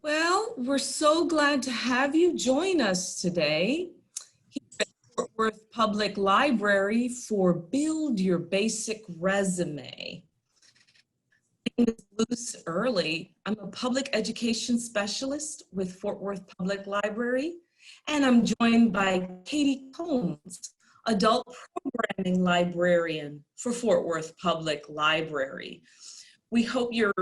Well, we're so glad to have you join us today here at Fort Worth Public Library for Build Your Basic Resume. My name is Earley. I'm a public education specialist with Fort Worth Public Library, and I'm joined by Katie Combs, adult programming librarian for Fort Worth Public Library. We hope you're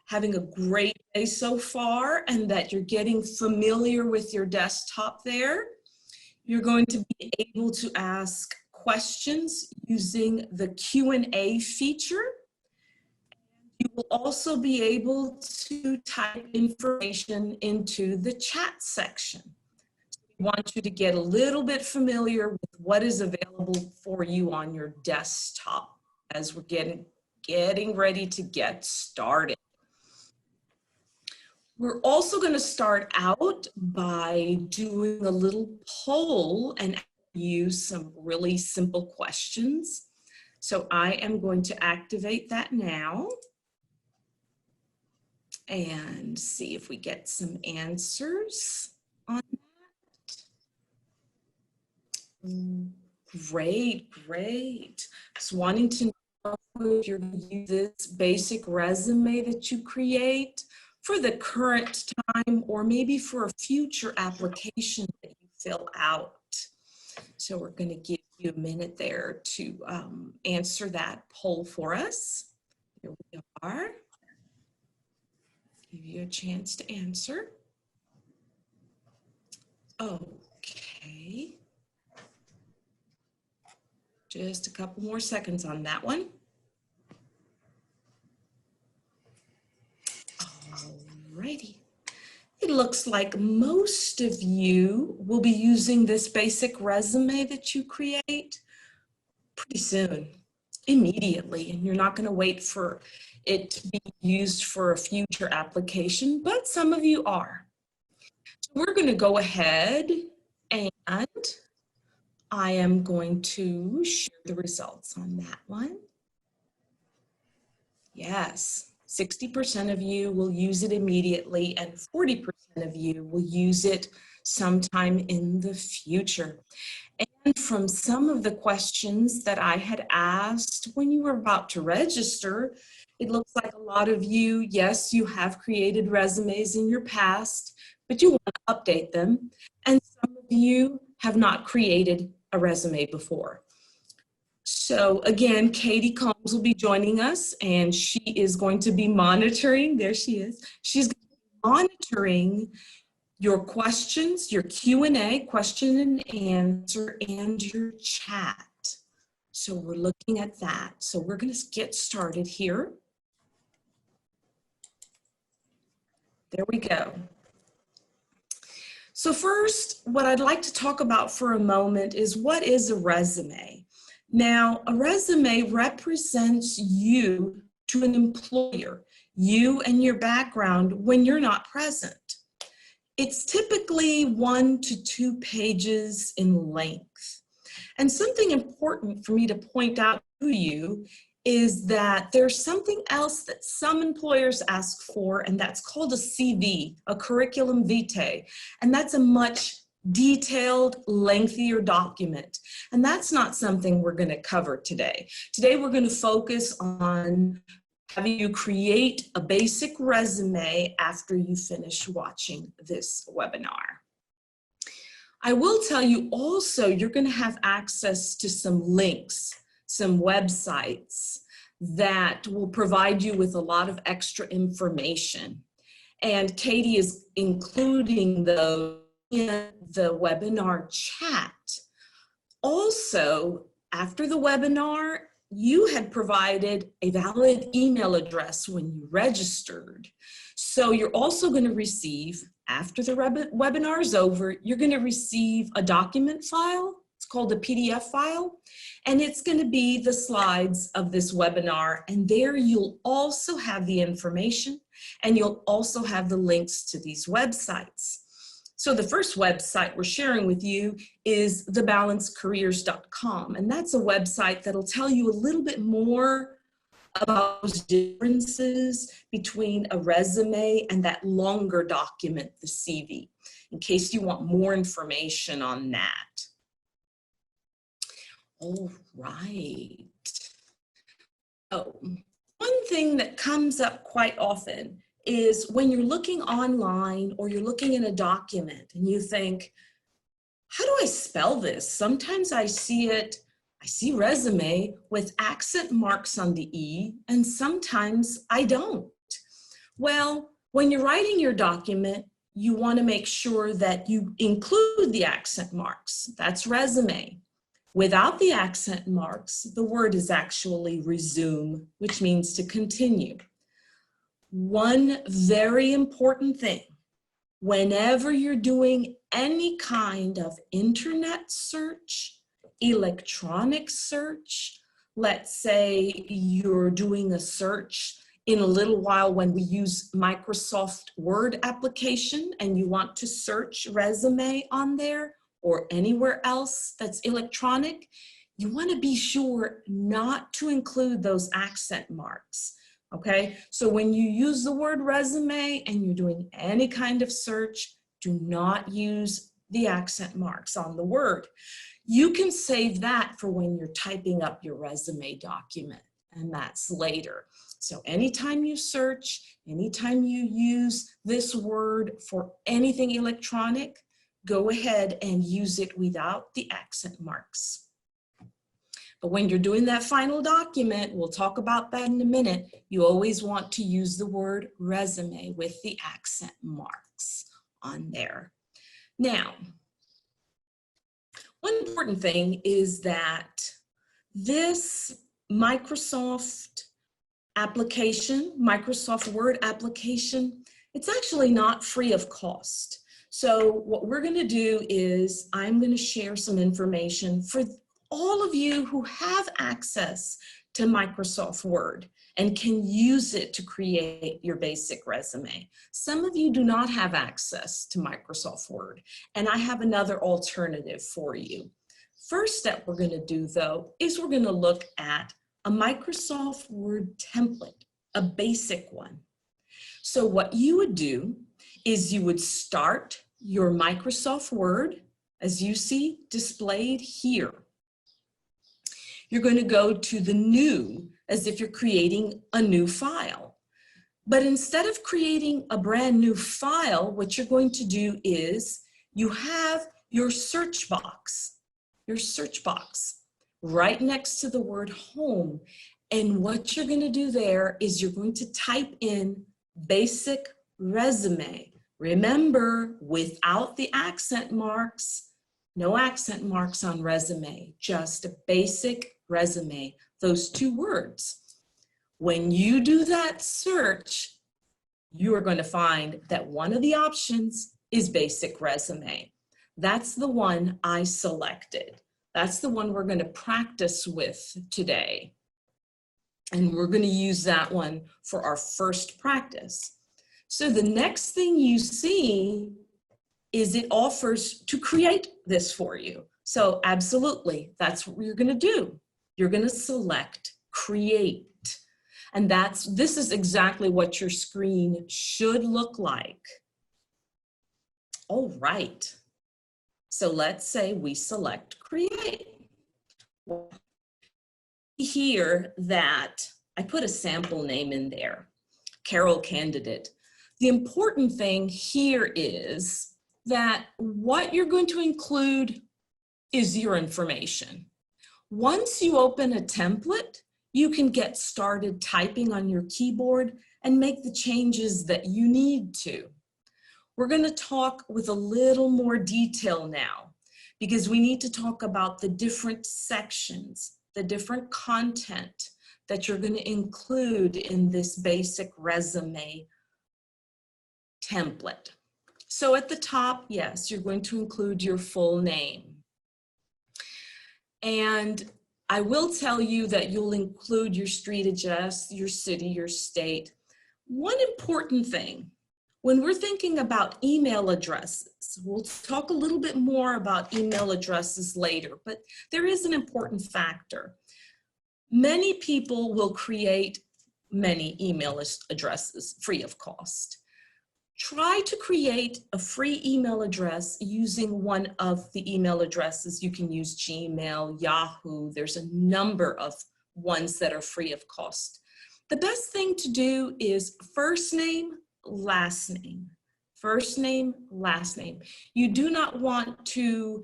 having a great day so far and that you're getting familiar with your desktop there. You're going to be able to ask questions using the Q&A feature. You will also be able to type information into the chat section. We want you to get a little bit familiar with what is available for you on your desktop as we're getting ready to get started. We're also going to start out by doing a little poll and use some really simple questions. So I am going to activate that now and see if we get some answers on that. Great, great. Just wanting to know if you're going to use this basic resume that you create for the current time or maybe for a future application that you fill out. So we're going to give you a minute there to answer that poll for us. Here we are. Give you a chance to answer. Okay. Just a couple more seconds on that one. Alrighty. It looks like most of you will be using this basic resume that you create pretty soon, immediately, and you're not going to wait for it to be used for a future application, but some of you are. So we're going to go ahead and I am going to share the results on that one. Yes. 60% of you will use it immediately and 40% of you will use it sometime in the future. And from some of the questions that I had asked when you were about to register, it looks like a lot of you, yes, you have created resumes in your past, but you want to update them. And some of you have not created a resume before. So again, Katie Combs will be joining us and she is going to be monitoring, there she is, she's going to be monitoring your questions, your Q&A, question and answer, and your chat. So we're looking at that. So we're going to get started here. There we go. So first, what I'd like to talk about for a moment is what is a resume? Now, a resume represents you to an employer, you and your background when you're not present. It's typically 1 to 2 pages in length. And something important for me to point out to you is that there's something else that some employers ask for, and that's called a CV, a curriculum vitae. And that's a much detailed, lengthier document. And that's not something we're going to cover today. Today, we're going to focus on having you create a basic resume after you finish watching this webinar. I will tell you also, you're going to have access to some links, some websites that will provide you with a lot of extra information. And Katie is including those in the webinar chat. Also, after the webinar, you had provided a valid email address when you registered. So you're also going to receive, after the webinar is over, you're going to receive a document file. It's called a PDF file, and it's going to be the slides of this webinar. And there you'll also have the information, and you'll also have the links to these websites. So the first website we're sharing with you is thebalancedcareers.com, and that's a website that'll tell you a little bit more about those differences between a resume and that longer document, the CV, in case you want more information on that. All right. Oh, one thing that comes up quite often is when you're looking online or you're looking in a document and you think, how do I spell this? Sometimes I see resume with accent marks on the E, and sometimes I don't. Well, when you're writing your document, you want to make sure that you include the accent marks. That's resume. Without the accent marks, the word is actually resume, which means to continue. One very important thing, whenever you're doing any kind of internet search, electronic search, let's say you're doing a search in a little while when we use Microsoft Word application and you want to search resume on there or anywhere else that's electronic, you want to be sure not to include those accent marks. Okay, so when you use the word resume and you're doing any kind of search, do not use the accent marks on the word. You can save that for when you're typing up your resume document, and that's later. So anytime you search, anytime you use this word for anything electronic, go ahead and use it without the accent marks. But when you're doing that final document, we'll talk about that in a minute, you always want to use the word resume with the accent marks on there. Now, one important thing is that this Microsoft application, Microsoft Word application, it's actually not free of cost. So what we're going to do is I'm going to share some information for all of you who have access to Microsoft Word and can use it to create your basic resume. Some of you do not have access to Microsoft Word, and I have another alternative for you. First step we're going to do, though, is we're going to look at a Microsoft Word template, a basic one. So what you would do is you would start your Microsoft Word, as you see displayed here. You're going to go to the new, as if you're creating a new file. But instead of creating a brand new file, what you're going to do is you have your search box right next to the word home. And what you're going to do there is you're going to type in basic resume. Remember, without the accent marks, no accent marks on resume, just a basic resume, those two words. When you do that search, you are going to find that one of the options is basic resume. That's the one I selected. That's the one we're going to practice with today. And we're going to use that one for our first practice. So the next thing you see is it offers to create this for you. So absolutely, that's what you're going to do. You're going to select create. And this is exactly what your screen should look like. All right. So let's say we select create. Here that I put a sample name in there, Carol Candidate. The important thing here is that what you're going to include is your information. Once you open a template, you can get started typing on your keyboard and make the changes that you need to. We're going to talk with a little more detail now because we need to talk about the different sections, the different content that you're going to include in this basic resume template. So at the top, yes, you're going to include your full name. And I will tell you that you'll include your street address, your city, your state. One important thing, when we're thinking about email addresses, we'll talk a little bit more about email addresses later, but there is an important factor. Many people will create many email addresses free of cost. Try to create a free email address using one of the email addresses. You can use Gmail, Yahoo. There's a number of ones that are free of cost. The best thing to do is first name, last name. First name, last name. You do not want to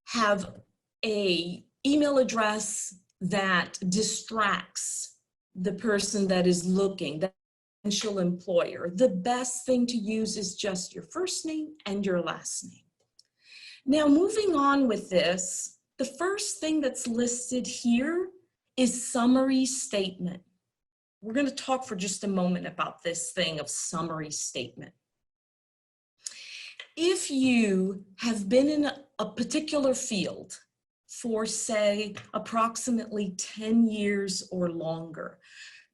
have an email address that distracts the person that is looking, the potential employer. The best thing to use is just your first name and your last name. Now, moving on with this, the first thing that's listed here is summary statement. We're going to talk for just a moment about this thing of summary statement. If you have been in a particular field for, say, approximately 10 years or longer,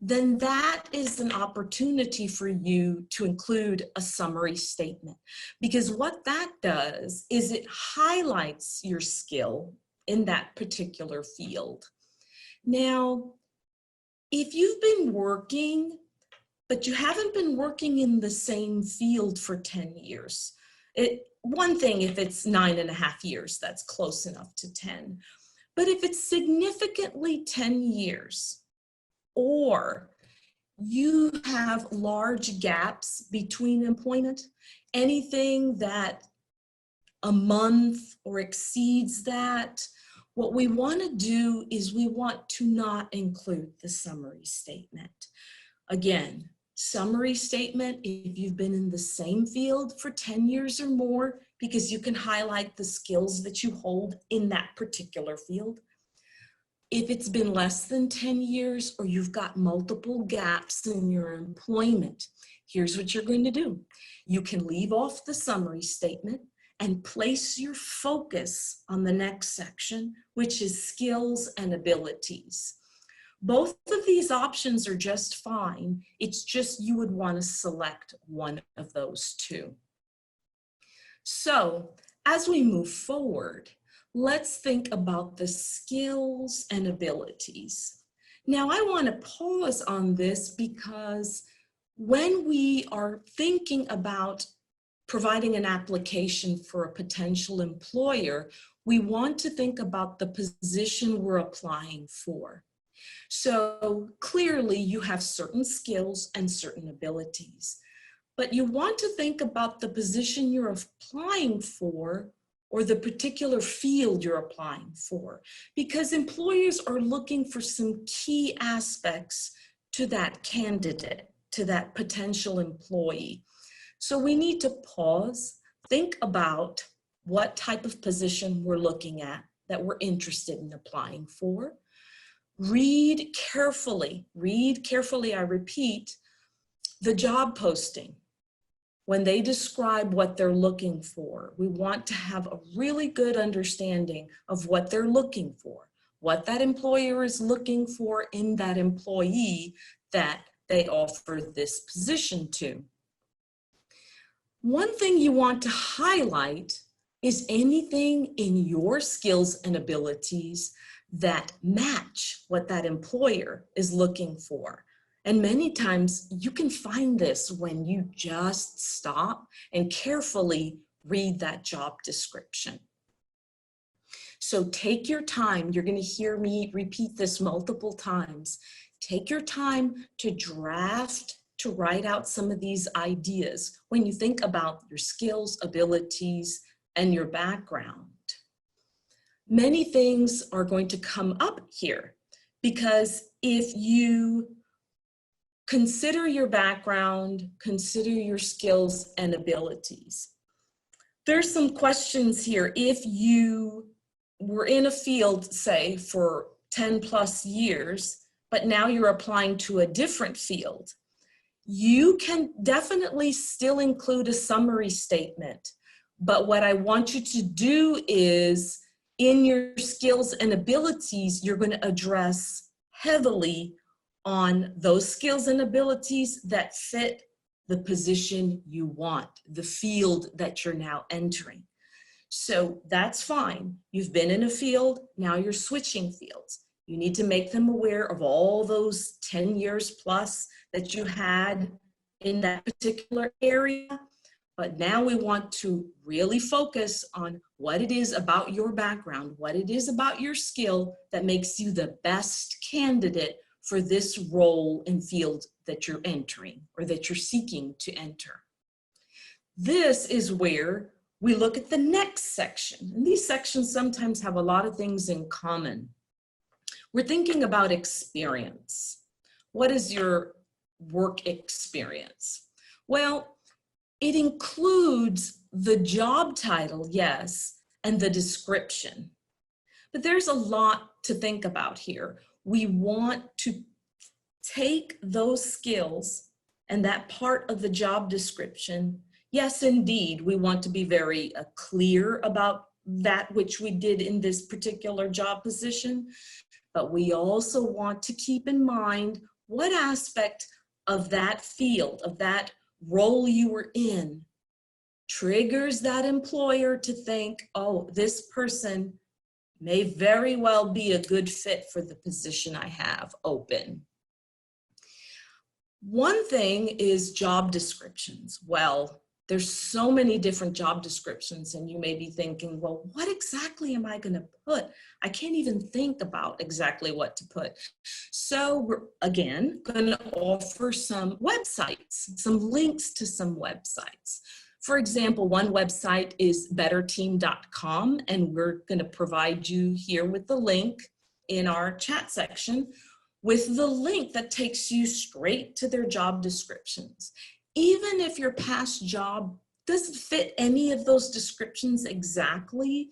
then that is an opportunity for you to include a summary statement. Because what that does is it highlights your skill in that particular field. Now, if you've been working, but you haven't been working in the same field for 10 years, one thing if it's 9.5 years, that's close enough to 10. But if it's significantly 10 years, or you have large gaps between employment, anything that a month or exceeds that, what we want to do is we want to not include the summary statement. Again, summary statement, if you've been in the same field for 10 years or more, because you can highlight the skills that you hold in that particular field. If it's been less than 10 years or you've got multiple gaps in your employment, here's what you're going to do. You can leave off the summary statement and place your focus on the next section, which is skills and abilities. Both of these options are just fine. It's just you would want to select one of those two. So as we move forward, let's think about the skills and abilities. Now I want to pause on this because when we are thinking about providing an application for a potential employer, we want to think about the position we're applying for. So clearly you have certain skills and certain abilities, but you want to think about the position you're applying for or the particular field you're applying for, because employers are looking for some key aspects to that candidate, to that potential employee. So we need to pause, think about what type of position we're looking at that we're interested in applying for. Read carefully, I repeat, the job posting. When they describe what they're looking for, we want to have a really good understanding of what they're looking for, what that employer is looking for in that employee that they offer this position to. One thing you want to highlight is anything in your skills and abilities that match what that employer is looking for. And many times you can find this when you just stop and carefully read that job description. So take your time. You're going to hear me repeat this multiple times. Take your time to draft, to write out some of these ideas when you think about your skills, abilities, and your background. Many things are going to come up here because if you consider your background, consider your skills and abilities. There's some questions here. If you were in a field, say, for 10 plus years, but now you're applying to a different field, you can definitely still include a summary statement. But what I want you to do is, in your skills and abilities, you're going to address heavily on those skills and abilities that fit the position you want, the field that you're now entering. So that's fine. You've been in a field, now you're switching fields. You need to make them aware of all those 10 years plus that you had in that particular area. But now we want to really focus on what it is about your background, what it is about your skill that makes you the best candidate for this role and field that you're entering or that you're seeking to enter. This is where we look at the next section. And these sections sometimes have a lot of things in common. We're thinking about experience. What is your work experience? Well, it includes the job title, yes, and the description. But there's a lot to think about here. We want to take those skills and that part of the job description. Yes, indeed, we want to be very clear about that which we did in this particular job position, but we also want to keep in mind what aspect of that field, of that role you were in, triggers that employer to think, oh, this person may very well be a good fit for the position I have open. One thing is job descriptions. Well, there's so many different job descriptions, and you may be thinking, well, what exactly am I going to put? I can't even think about exactly what to put. So we're, again, going to offer some websites, some links to some websites. For example, one website is betterteam.com, and we're going to provide you here with the link in our chat section with the link that takes you straight to their job descriptions. Even if your past job doesn't fit any of those descriptions exactly,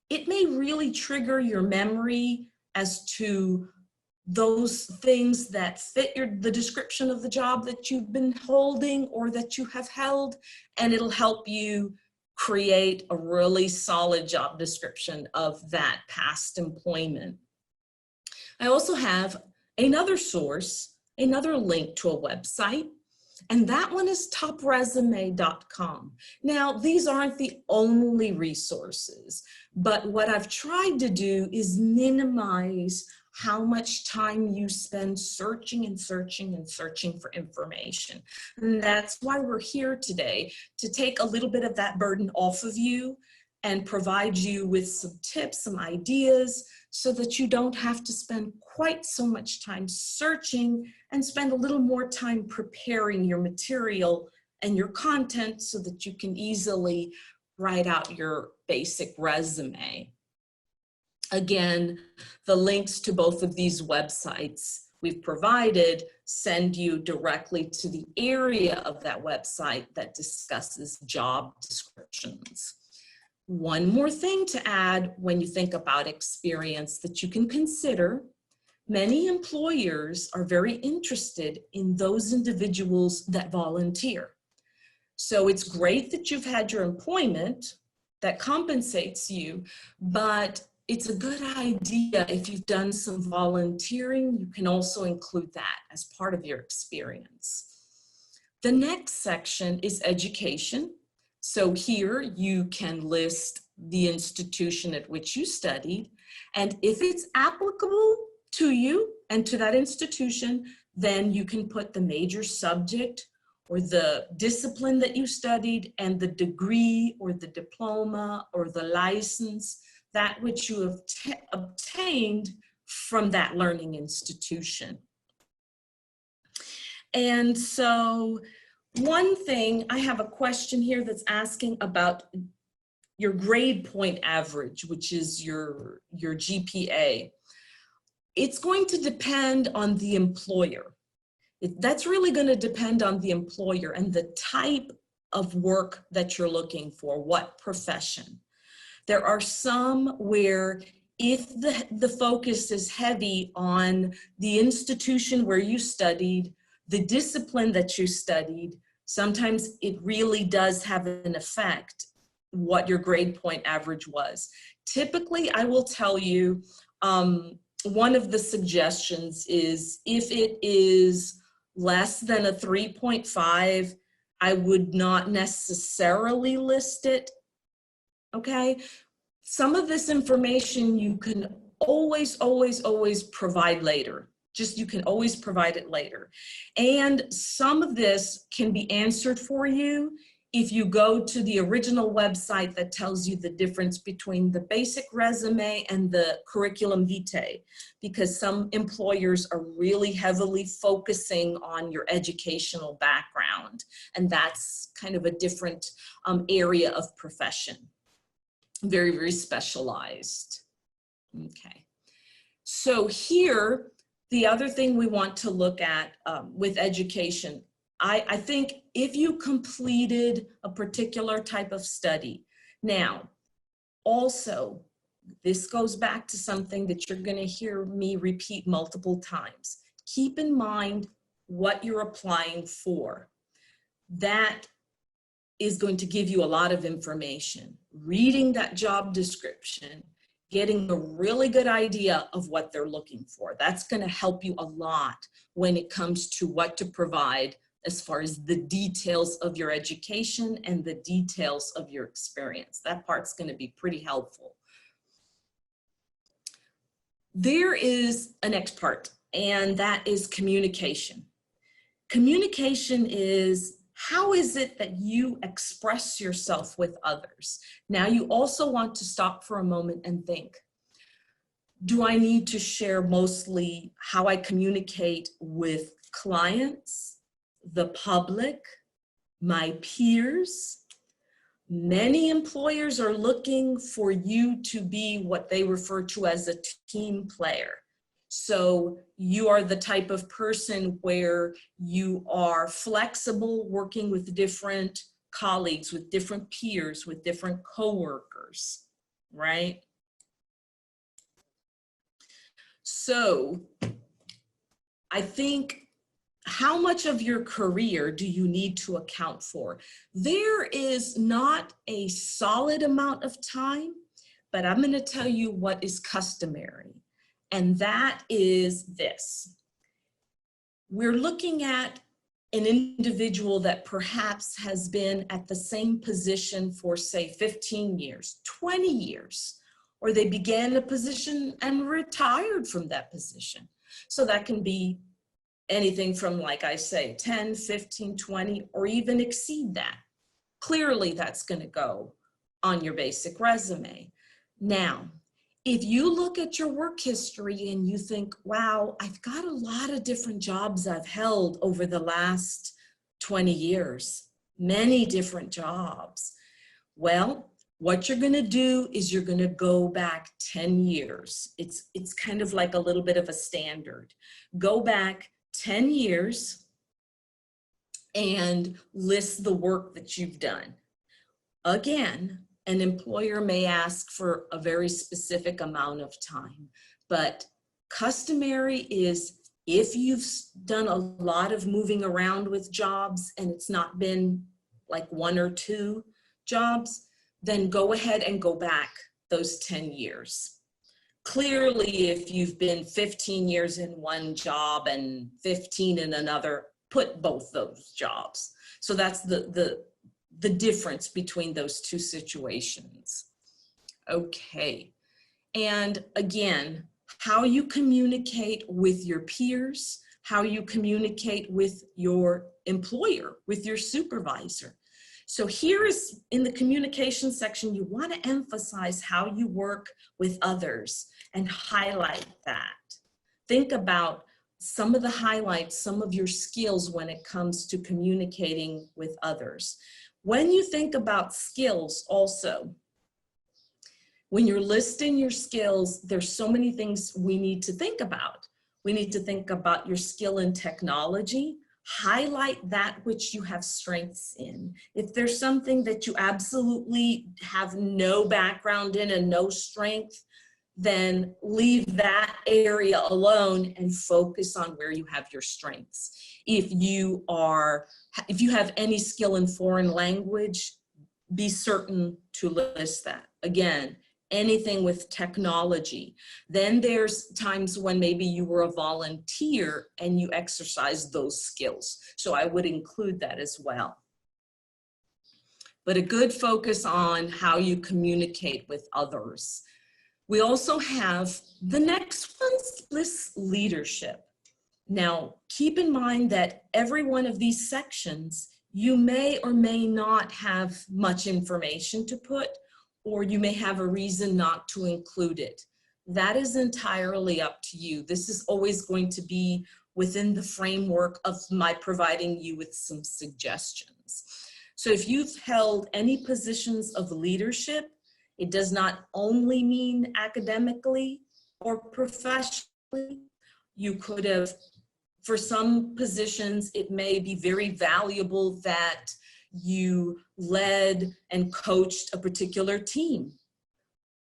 it may really trigger your memory as to those things that fit the description of the job that you've been holding or that you have held, and it'll help you create a really solid job description of that past employment. I also have another source, another link to a website, and that one is toprésumé.com. Now, these aren't the only resources, but what I've tried to do is minimize how much time you spend searching and searching and searching for information. And that's why we're here today, to take a little bit of that burden off of you and provide you with some tips, some ideas, so that you don't have to spend quite so much time searching and spend a little more time preparing your material and your content so that you can easily write out your basic resume. Again, the links to both of these websites we've provided send you directly to the area of that website that discusses job descriptions. One more thing to add when you think about experience that you can consider: many employers are very interested in those individuals that volunteer. So it's great that you've had your employment that compensates you, but it's a good idea if you've done some volunteering, you can also include that as part of your experience. The next section is education. So here you can list the institution at which you studied, and if it's applicable to you and to that institution, then you can put the major subject or the discipline that you studied and the degree or the diploma or the license, that which you have obtained from that learning institution. And so one thing, I have a question here that's asking about your grade point average, which is your GPA. It's going to depend on the employer. That's really going to depend on the employer and the type of work that you're looking for, what profession. There are some where if the focus is heavy on the institution where you studied, the discipline that you studied, sometimes it really does have an effect what your grade point average was. Typically, I will tell you, one of the suggestions is if it is less than a 3.5, I would not necessarily list it, okay? Some of this information you can always, always, always provide later. Just, you can always provide it later. And some of this can be answered for you if you go to the original website that tells you the difference between the basic resume and the curriculum vitae, because some employers are really heavily focusing on your educational background, and that's kind of a different area of profession. Very, very specialized. Okay. So here, the other thing we want to look at with education, I think if you completed a particular type of study. Now, also, this goes back to something that you're going to hear me repeat multiple times. Keep in mind what you're applying for. That is going to give you a lot of information. Reading that job description, getting a really good idea of what they're looking for. That's going to help you a lot when it comes to what to provide as far as the details of your education and the details of your experience. That part's going to be pretty helpful. There is a next part, and that is communication. Communication is, how is it that you express yourself with others? Now, you also want to stop for a moment and think, do I need to share mostly how I communicate with clients, the public, my peers? Many employers are looking for you to be what they refer to as a team player. So you are the type of person where you are flexible, working with different colleagues, with different peers, with different coworkers, right? So I think, how much of your career do you need to account for? There is not a solid amount of time, but I'm going to tell you what is customary. And that is this. We're looking at an individual that perhaps has been at the same position for, say, 15 years, 20 years, or they began a position and retired from that position. So that can be anything from, like I say, 10, 15, 20, or even exceed that. Clearly, that's going to go on your basic resume. Now, if you look at your work history and you think, wow, I've got a lot of different jobs I've held over the last 20 years, many different jobs. Well, what you're going to do is you're going to go back 10 years. It's kind of like a little bit of a standard. Go back 10 years and list the work that you've done. Again, an employer may ask for a very specific amount of time, but customary is, if you've done a lot of moving around with jobs and it's not been like 1 or 2 jobs, then go ahead and go back those 10 years. Clearly, if you've been 15 years in one job and 15 in another, put both those jobs. So that's the difference between those two situations. Okay. And again, how you communicate with your peers, how you communicate with your employer, with your supervisor. So here is, in the communication section, you want to emphasize how you work with others and highlight that. Think about some of the highlights, some of your skills when it comes to communicating with others. When you think about skills also, when you're listing your skills, there's so many things we need to think about. We need to think about your skill in technology. Highlight that which you have strengths in. If there's something that you absolutely have no background in and no strength, then leave that area alone and focus on where you have your strengths. If you have any skill in foreign language, be certain to list that. Again, anything with technology. Then there's times when maybe you were a volunteer and you exercise those skills. So I would include that as well. But a good focus on how you communicate with others. We also have the next one's lists leadership. Now, keep in mind that every one of these sections, you may or may not have much information to put, or you may have a reason not to include it. That is entirely up to you. This is always going to be within the framework of my providing you with some suggestions. So if you've held any positions of leadership, it does not only mean academically or professionally. You could have, for some positions, it may be very valuable that you led and coached a particular team,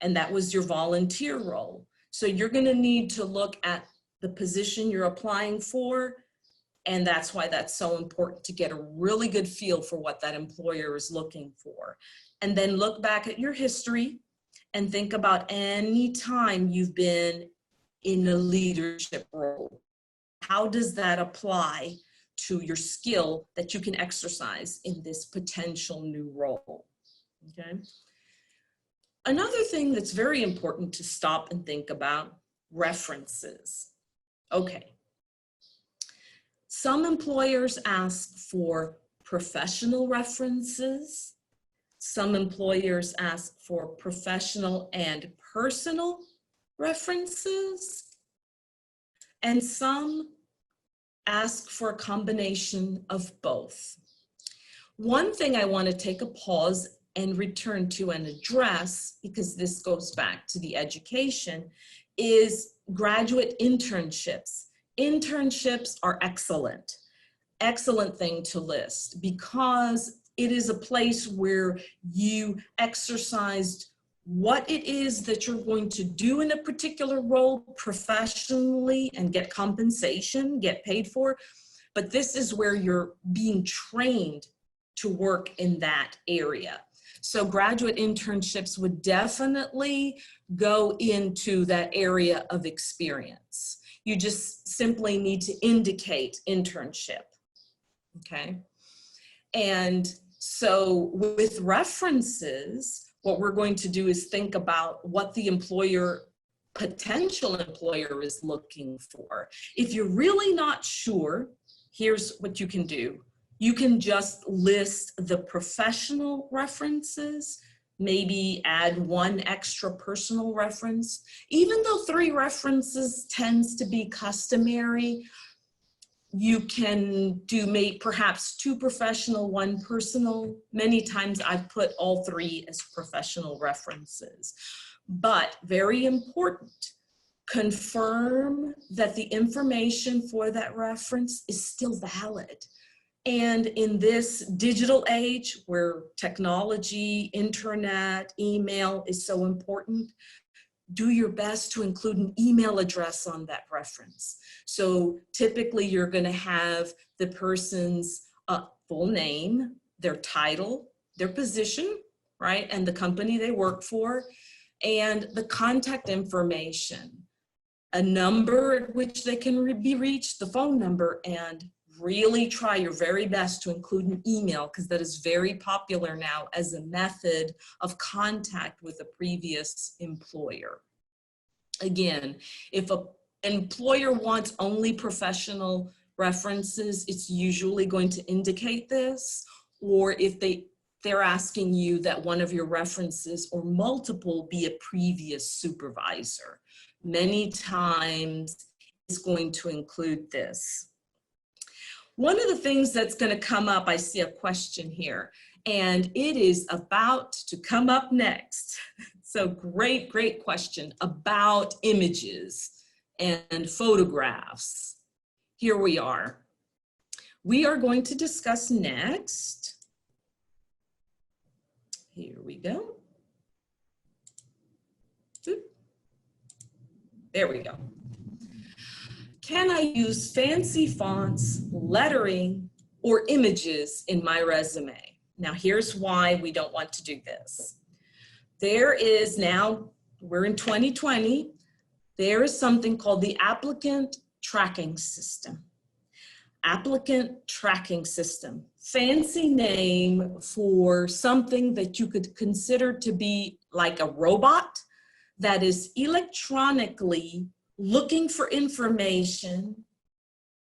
and that was your volunteer role. So you're going to need to look at the position you're applying for, and that's why that's so important, to get a really good feel for what that employer is looking for. And then look back at your history and think about any time you've been in a leadership role. How does that apply to your skill that you can exercise in this potential new role? Okay. Another thing that's very important to stop and think about, references. Okay. Some employers ask for professional references. Some employers ask for professional and personal references. And some ask for a combination of both. One thing I want to take a pause and return to and address, because this goes back to the education, is graduate internships. Internships are excellent thing to list, because it is a place where you exercised what it is that you're going to do in a particular role professionally and get compensation, get paid for. But this is where you're being trained to work in that area. So graduate internships would definitely go into that area of experience. You just simply need to indicate internship, okay? And so with references, what we're going to do is think about what the potential employer is looking for. If you're really not sure, here's what you can do. You can just list the professional references, maybe add one extra personal reference. Even though 3 references tends to be customary, you can do perhaps 2 professional, 1 personal. Many times I've put all 3 as professional references. But very important, confirm that the information for that reference is still valid. And in this digital age where technology, internet, email is so important, do your best to include an email address on that reference. So typically you're going to have the person's full name, their title, their position, right, and the company they work for, and the contact information, a number at which they can be reached, the phone number, and really try your very best to include an email, because that is very popular now as a method of contact with a previous employer. Again, if an employer wants only professional references, it's usually going to indicate this, or if they're asking you that one of your references or multiple be a previous supervisor. Many times it's going to include this. One of the things that's going to come up, I see a question here, and it is about to come up next. So great question about images and photographs. Here we are. We are going to discuss next. Here we go. There we go. Can I use fancy fonts, lettering, or images in my resume? Now here's why we don't want to do this. There is now, we're in 2020, there is something called the applicant tracking system. Applicant tracking system, fancy name for something that you could consider to be like a robot that is electronically looking for information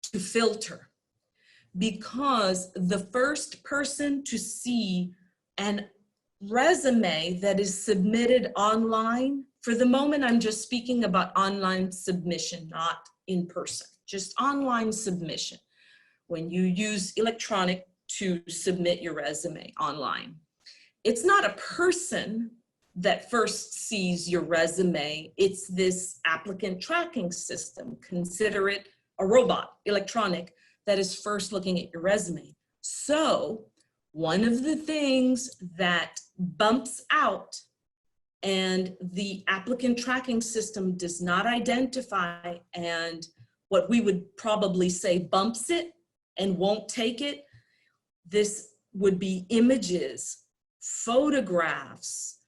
to filter, because the first person to see an resume that is submitted online, for the moment I'm just speaking about online submission, not in person, just online submission, when you use electronic to submit your resume online. It's not a person that first sees your resume, it's this applicant tracking system. Consider it a robot, electronic, that is first looking at your resume. So one of the things that bumps out and the applicant tracking system does not identify, and what we would probably say bumps it and won't take it, this would be images, photographs,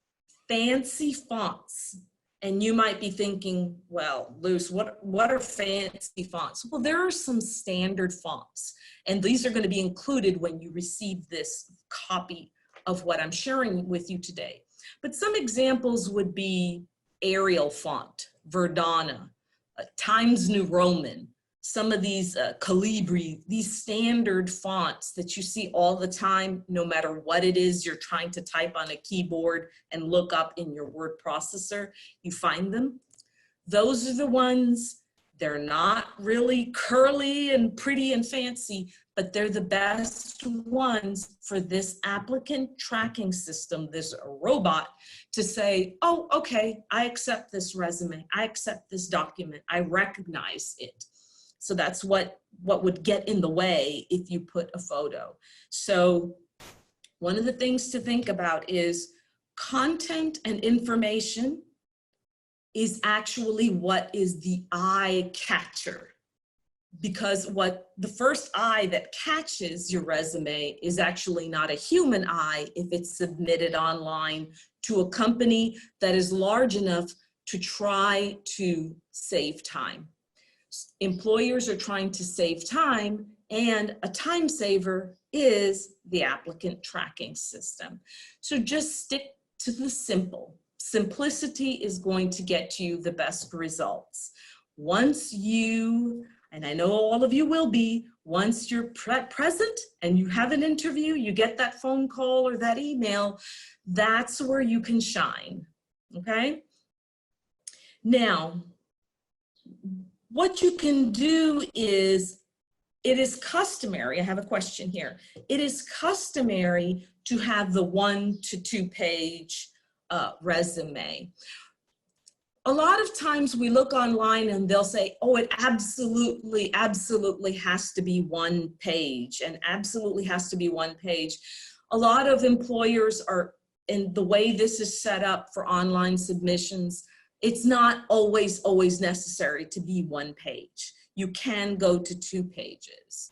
fancy fonts. And you might be thinking, well, Luz, what are fancy fonts? Well, there are some standard fonts, and these are going to be included when you receive this copy of what I'm sharing with you today. But some examples would be Arial font, Verdana, Times New Roman, some of these Calibri, these standard fonts that you see all the time, no matter what it is you're trying to type on a keyboard and look up in your word processor, you find them. Those are the ones, they're not really curly and pretty and fancy, but they're the best ones for this applicant tracking system, this robot, to say, oh, okay, I accept this resume, I accept this document, I recognize it. So that's what would get in the way if you put a photo. So one of the things to think about is content and information is actually what is the eye catcher. Because what the first eye that catches your resume is actually not a human eye if it's submitted online to a company that is large enough to try to save time. Employers are trying to save time, and a time saver is the applicant tracking system. So just stick to the simple. Simplicity is going to get you the best results. Once you, and I know all of you will be, once you're present and you have an interview, you get that phone call or that email, that's where you can shine, okay? Now, what you can do is, it is customary, I have a question here. It is customary to have the 1 to 2 page resume. A lot of times we look online and they'll say, oh, it absolutely has to be 1 page, and absolutely has to be 1 page. A lot of employers are, and the way this is set up for online submissions, it's not always necessary to be 1 page. You can go to 2 pages.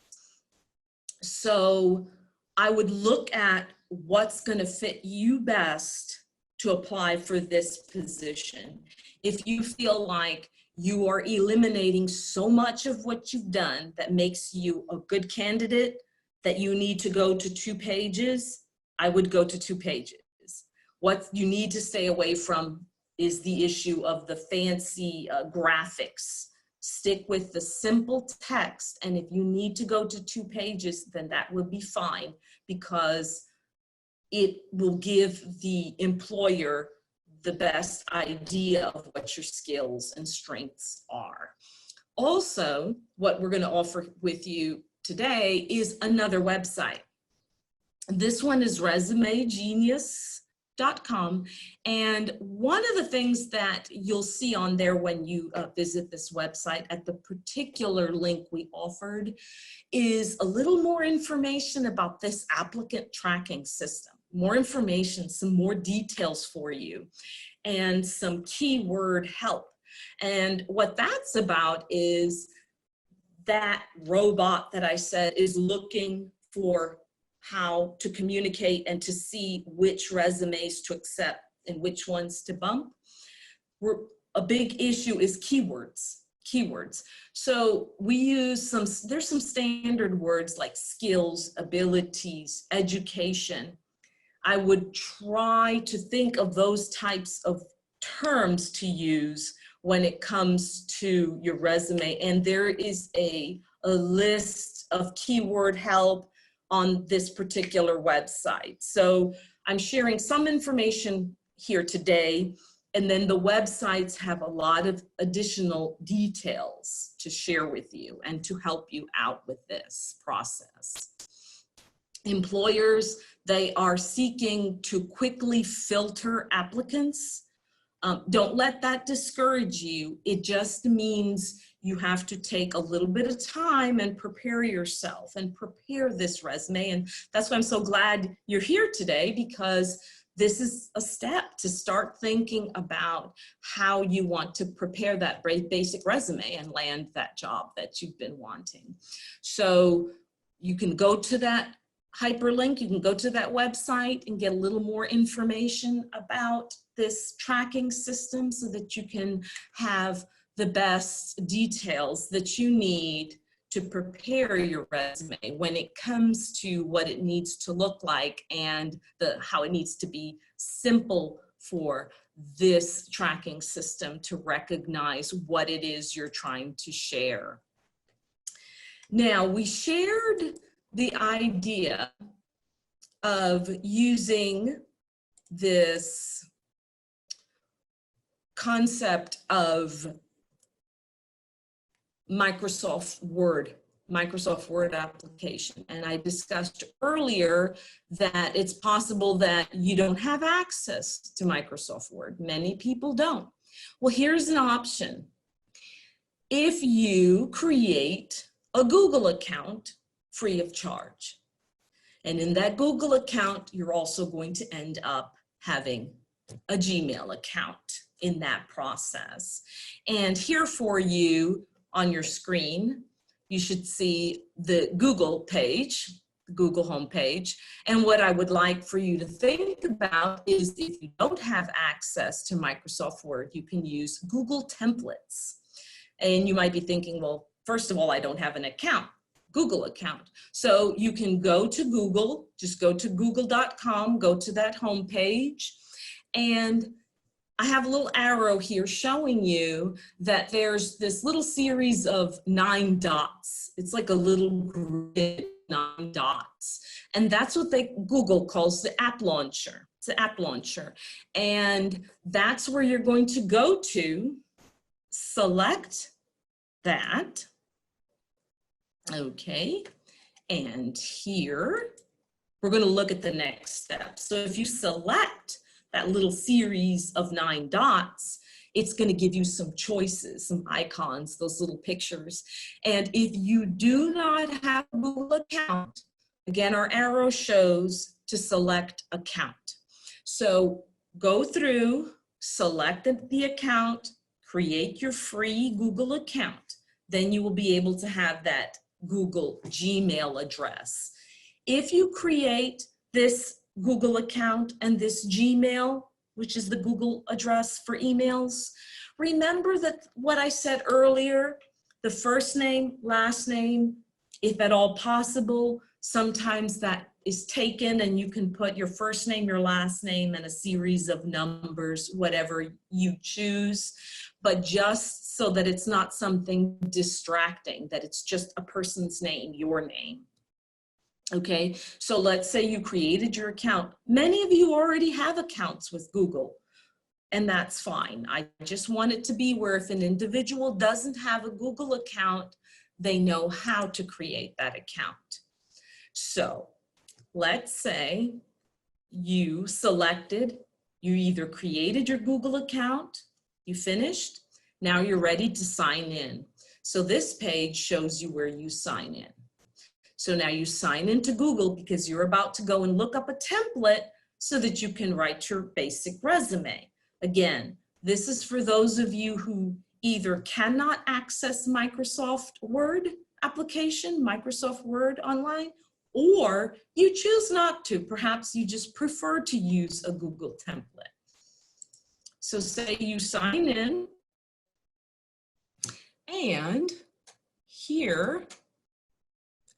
So I would look at what's going to fit you best to apply for this position. If you feel like you are eliminating so much of what you've done that makes you a good candidate that you need to go to 2 pages, I would go to 2 pages. What you need to stay away from is the issue of the fancy graphics. Stick with the simple text, and if you need to go to 2 pages, then that would be fine, because it will give the employer the best idea of what your skills and strengths are. Also, what we're going to offer with you today is another website. This one is resumegenius.com, and one of the things that you'll see on there when you visit this website at the particular link we offered is a little more information about this applicant tracking system, more information, some more details for you, and some keyword help. And what that's about is that robot that I said is looking for how to communicate and to see which resumes to accept and which ones to bump. A big issue is keywords. So we use there's some standard words like skills, abilities, education. I would try to think of those types of terms to use when it comes to your resume. And there is a list of keyword help on this particular website. So I'm sharing some information here today, and then the websites have a lot of additional details to share with you and to help you out with this process. Employers, they are seeking to quickly filter applicants. Don't let that discourage you. It just means you have to take a little bit of time and prepare yourself and prepare this resume. And that's why I'm so glad you're here today, because this is a step to start thinking about how you want to prepare that basic resume and land that job that you've been wanting. So you can go to that hyperlink, you can go to that website and get a little more information about this tracking system so that you can have the best details that you need to prepare your resume when it comes to what it needs to look like and how it needs to be simple for this tracking system to recognize what it is you're trying to share. Now, we shared the idea of using this concept of Microsoft Word application. And I discussed earlier that it's possible that you don't have access to Microsoft Word. Many people don't. Well, here's an option. If you create a Google account free of charge, and in that Google account, you're also going to end up having a Gmail account in that process. And here for you on your screen, you should see the Google page, the Google homepage. And what I would like for you to think about is, if you don't have access to Microsoft Word, you can use Google templates. And you might be thinking, well, first of all, I don't have an account, Google account. So you can go to Google, just go to google.com, go to that homepage, and I have a little arrow here showing you that there's this little series of 9 dots. It's like a little grid, 9 dots. And that's what Google calls the app launcher. It's the app launcher. And that's where you're going to go to, select that. Okay. And here, we're going to look at the next step. So if you select that little series of 9 dots, it's going to give you some choices, some icons, those little pictures. And if you do not have a Google account, again, our arrow shows to select account. So go through, select the account, create your free Google account. Then you will be able to have that Google Gmail address. If you create this Google account and this Gmail, which is the Google address for emails, remember that what I said earlier, the first name, last name, if at all possible, sometimes that is taken and you can put your first name, your last name, and a series of numbers, whatever you choose, but just so that it's not something distracting, that it's just a person's name, your name. Okay, so let's say you created your account. Many of you already have accounts with Google, and that's fine. I just want it to be where if an individual doesn't have a Google account, they know how to create that account. So let's say you either created your Google account, you finished, now you're ready to sign in. So this page shows you where you sign in. So now you sign into Google because you're about to go and look up a template so that you can write your basic resume. Again, this is for those of you who either cannot access Microsoft Word application, Microsoft Word online, or you choose not to. Perhaps you just prefer to use a Google template. So say you sign in, and here,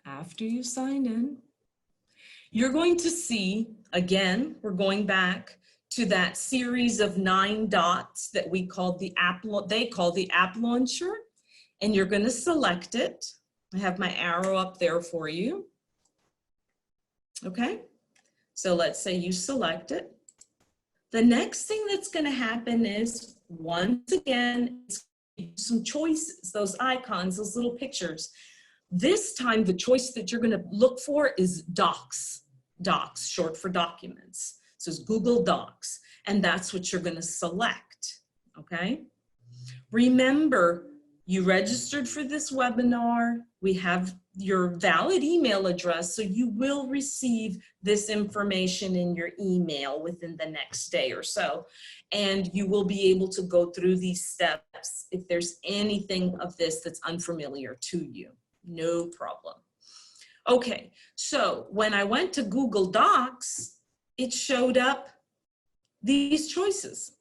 after you sign in, you're going to see, again, we're going back to that series of 9 dots that they call the app launcher, and you're going to select it. I have my arrow up there for you. Okay, so let's say you select it. The next thing that's going to happen is, once again, it's some choices, those icons, those little pictures. This time, the choice that you're going to look for is Docs. Docs, short for documents. So it's Google Docs, and that's what you're going to select, okay? Remember, you registered for this webinar. We have your valid email address, so you will receive this information in your email within the next day or so. And you will be able to go through these steps if there's anything of this that's unfamiliar to you. No problem. Okay, so when I went to Google Docs, it showed up these choices.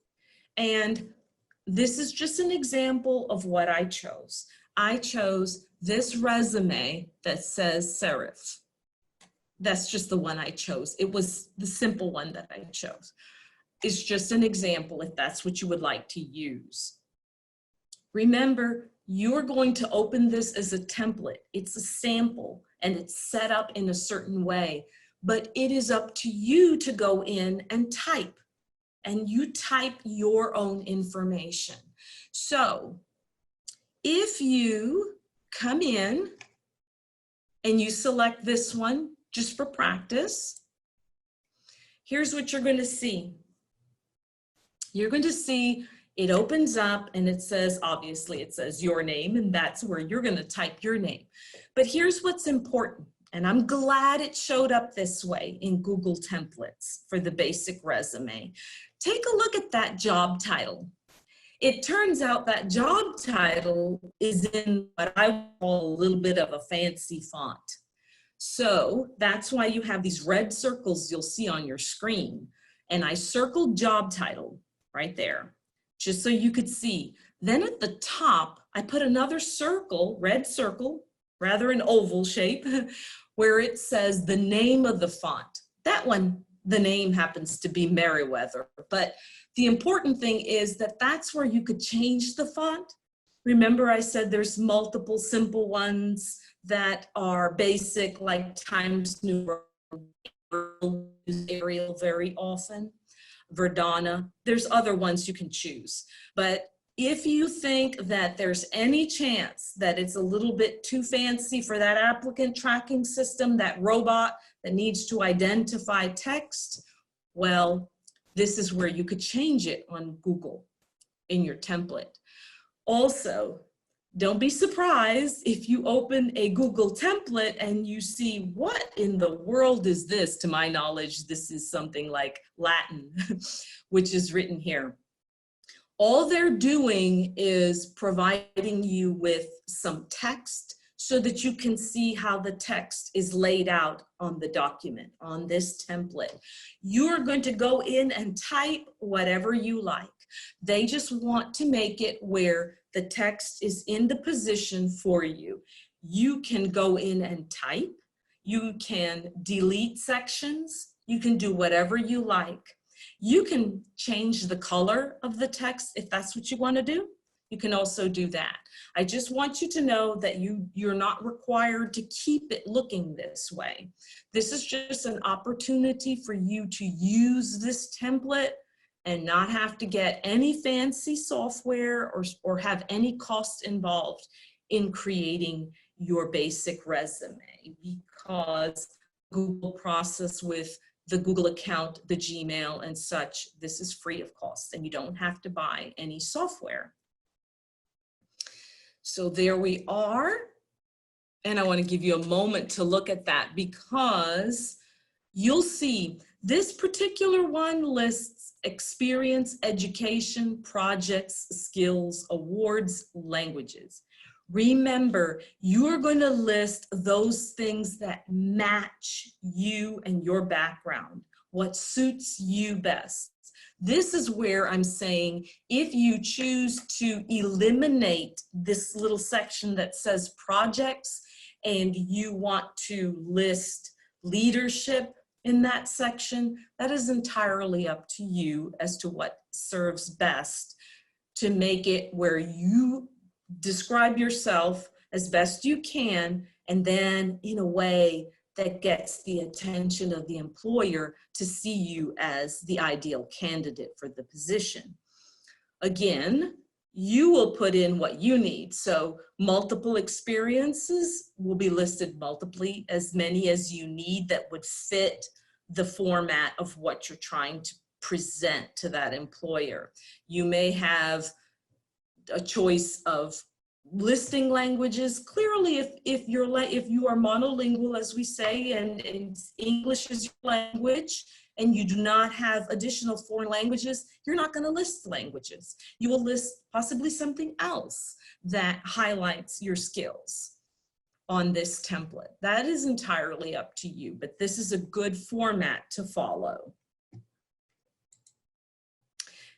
And this is just an example of what I chose. I chose this resume that says serif. That's just the one I chose. It was the simple one that I chose. It's just an example if that's what you would like to use. Remember, you're going to open this as a template. It's a sample and it's set up in a certain way, but it is up to you to go in and type. And you type your own information. So if you come in and you select this one just for practice, here's what you're going to see. You're going to see it opens up and it says, obviously it says your name, and that's where you're going to type your name. But here's what's important. And I'm glad it showed up this way in Google Templates for the basic resume. Take a look at that job title. It turns out that job title is in what I call a little bit of a fancy font. So that's why you have these red circles you'll see on your screen. And I circled job title right there, just so you could see. Then at the top, I put another circle, red circle, rather an oval shape, where it says the name of the font. That one, the name happens to be Meriwether, but the important thing is that that's where you could change the font. Remember I said there's multiple simple ones that are basic, like Times New Roman, Arial very often, Verdana. There's other ones you can choose, but if you think that there's any chance that it's a little bit too fancy for that applicant tracking system, that robot that needs to identify text, well, this is where you could change it on Google in your template. Also, don't be surprised if you open a Google template and you see, what in the world is this? To my knowledge, this is something like Latin, which is written here. All they're doing is providing you with some text so that you can see how the text is laid out on the document, on this template. You're going to go in and type whatever you like. They just want to make it where the text is in the position for you. You can go in and type. You can delete sections. You can do whatever you like. You can change the color of the text if that's what you want to do. You can also do that. I just want you to know that you're not required to keep it looking this way. This is just an opportunity for you to use this template and not have to get any fancy software or have any cost involved in creating your basic resume, because Google process with the Google account, the Gmail and such, this is free of cost and you don't have to buy any software. So there we are. And I want to give you a moment to look at that, because you'll see this particular one lists experience, education, projects, skills, awards, languages. Remember, you're going to list those things that match you and your background, what suits you best. This is where I'm saying, if you choose to eliminate this little section that says projects and you want to list leadership, in that section, that is entirely up to you as to what serves best to make it where you describe yourself as best you can, and then in a way that gets the attention of the employer to see you as the ideal candidate for the position. Again, you will put in what you need. So multiple experiences will be listed multiply, as many as you need that would fit the format of what you're trying to present to that employer. You may have a choice of listing languages. Clearly, if you are monolingual, as we say, and English is your language, and you do not have additional foreign languages, you're not going to list languages. You will list possibly something else that highlights your skills on this template. That is entirely up to you, but this is a good format to follow.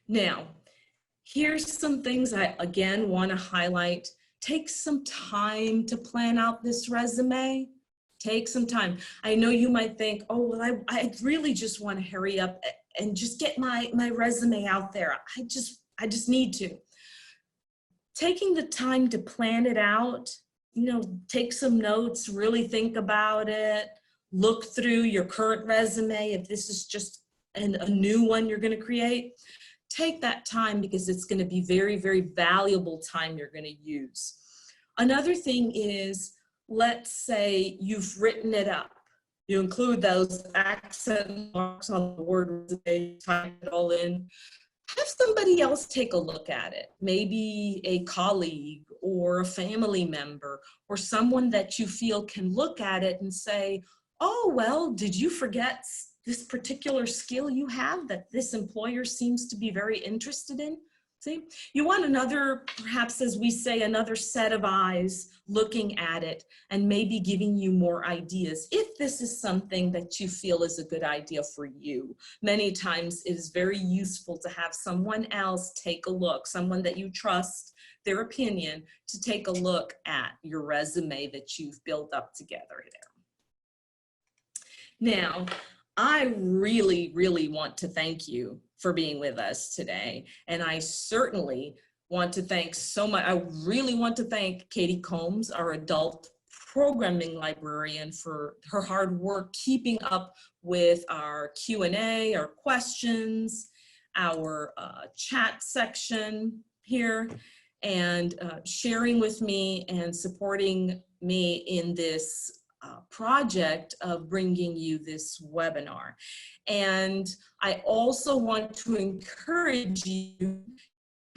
Now, here's some things I, again, want to highlight. Take some time to plan out this resume. Take some time. I know you might think, oh, well, I really just want to hurry up and just get my resume out there. I just need to. Taking the time to plan it out, you know, take some notes, really think about it, look through your current resume. If this is just a new one you're going to create, take that time, because it's going to be very, very valuable time you're going to use. Another thing is, let's say you've written it up. You include those accent marks on the word, type it all in. Have somebody else take a look at it. Maybe a colleague or a family member or someone that you feel can look at it and say, oh, well, did you forget this particular skill you have that this employer seems to be very interested in? See, you want another, perhaps as we say, another set of eyes looking at it and maybe giving you more ideas if this is something that you feel is a good idea for you. Many times it is very useful to have someone else take a look, someone that you trust their opinion, to take a look at your resume that you've built up together there. Now, I really, really want to thank you for being with us today. And I certainly want to thank I really want to thank Katie Combs, our adult programming librarian, for her hard work keeping up with our Q&A, our questions, our chat section here, and sharing with me and supporting me in this project of bringing you this webinar. And I also want to encourage you to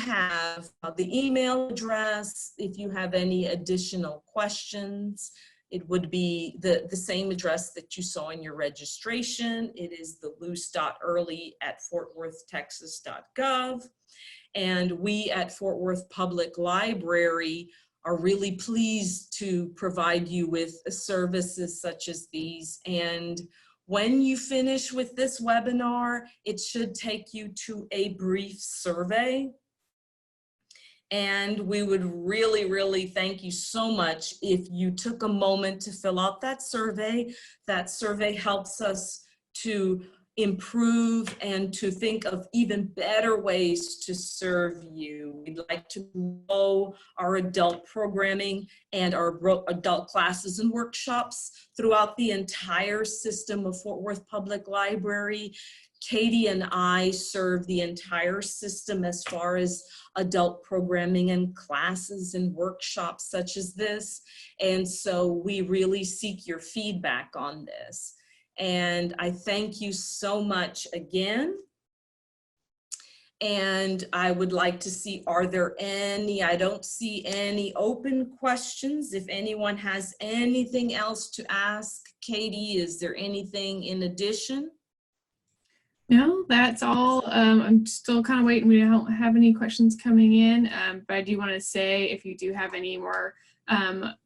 have the email address if you have any additional questions. It would be the same address that you saw in your registration. It is the luce.early@fortworthtexas.gov. And we at Fort Worth Public Library are really pleased to provide you with services such as these. And when you finish with this webinar, it should take you to a brief survey. And we would really, really thank you so much if you took a moment to fill out that survey. That survey helps us to improve and to think of even better ways to serve you. We'd like to grow our adult programming and our adult classes and workshops throughout the entire system of Fort Worth Public Library. Katie and I serve the entire system as far as adult programming and classes and workshops such as this. And so we really seek your feedback on this. And I thank you so much again. And I would like to see, are there any, I don't see any open questions. If anyone has anything else to ask, Katie, is there anything in addition? No, that's all. I'm still kind of waiting. We don't have any questions coming in, but I do want to say, if you do have any more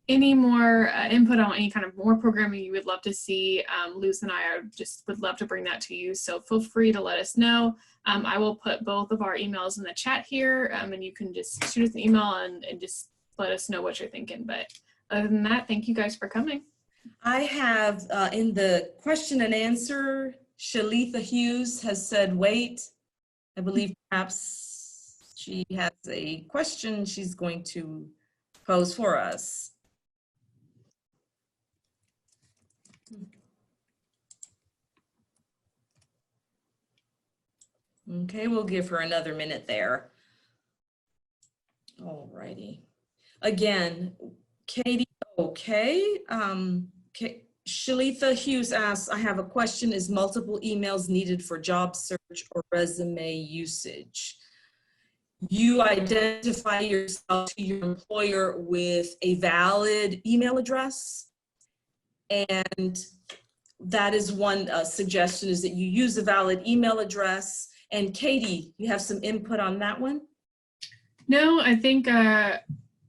input on any kind of more programming you would love to see, Luz and I would love to bring that to you. So feel free to let us know. I will put both of our emails in the chat here, and you can just shoot us an email and just let us know what you're thinking. But other than that, thank you guys for coming. I have in the question and answer, Shalitha Hughes has said, wait. I believe perhaps she has a question she's going to pose for us. Okay, we'll give her another minute there. All righty. Again, Katie, okay. Shalitha Hughes asks, I have a question. Is multiple emails needed for job search or resume usage? You identify yourself to your employer with a valid email address. And that is one suggestion, is that you use a valid email address. And Katie, you have some input on that one? No, I think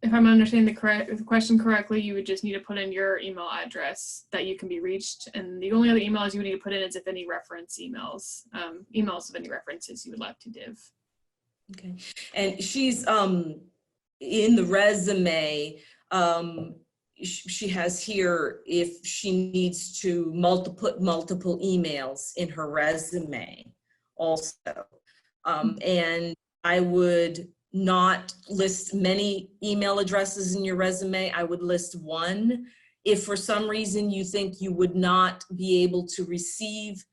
if I'm understanding the question correctly, you would just need to put in your email address that you can be reached. And the only other emails you would need to put in is if any reference emails, emails of any references you would like to give. Okay. And she's in the resume, she has here if she needs to put multiple emails in her resume also. And I would not list many email addresses in your resume. I would list one. If for some reason you think you would not be able to receive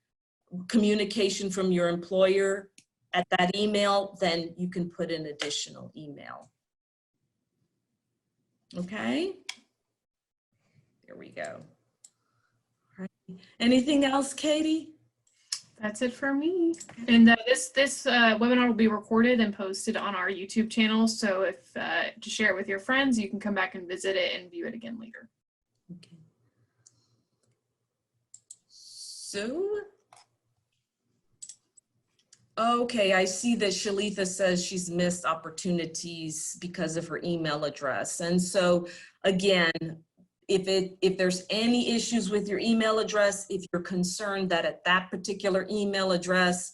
communication from your employer at that email, then you can put an additional email. Okay, there we go. All right. Anything else, Katie? That's it for me. And this webinar will be recorded and posted on our YouTube channel. So if to share it with your friends, you can come back and visit it and view it again later. Okay. So, okay, I see that Shalitha says she's missed opportunities because of her email address. And so again, if there's any issues with your email address, if you're concerned that at that particular email address,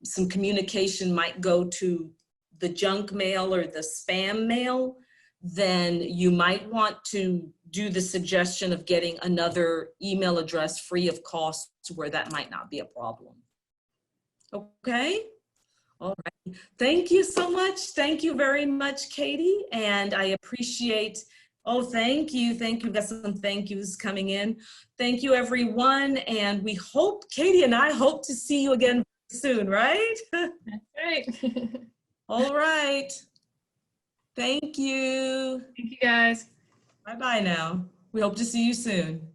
some communication might go to the junk mail or the spam mail, then you might want to do the suggestion of getting another email address free of cost where that might not be a problem. Okay? All right. Thank you so much. Thank you very much, Katie. And I appreciate, oh, thank you. Thank you. Got some thank yous coming in. Thank you, everyone. And we hope, Katie and I hope to see you again soon, right? That's right. All right. Thank you. Thank you, guys. Bye-bye now. We hope to see you soon.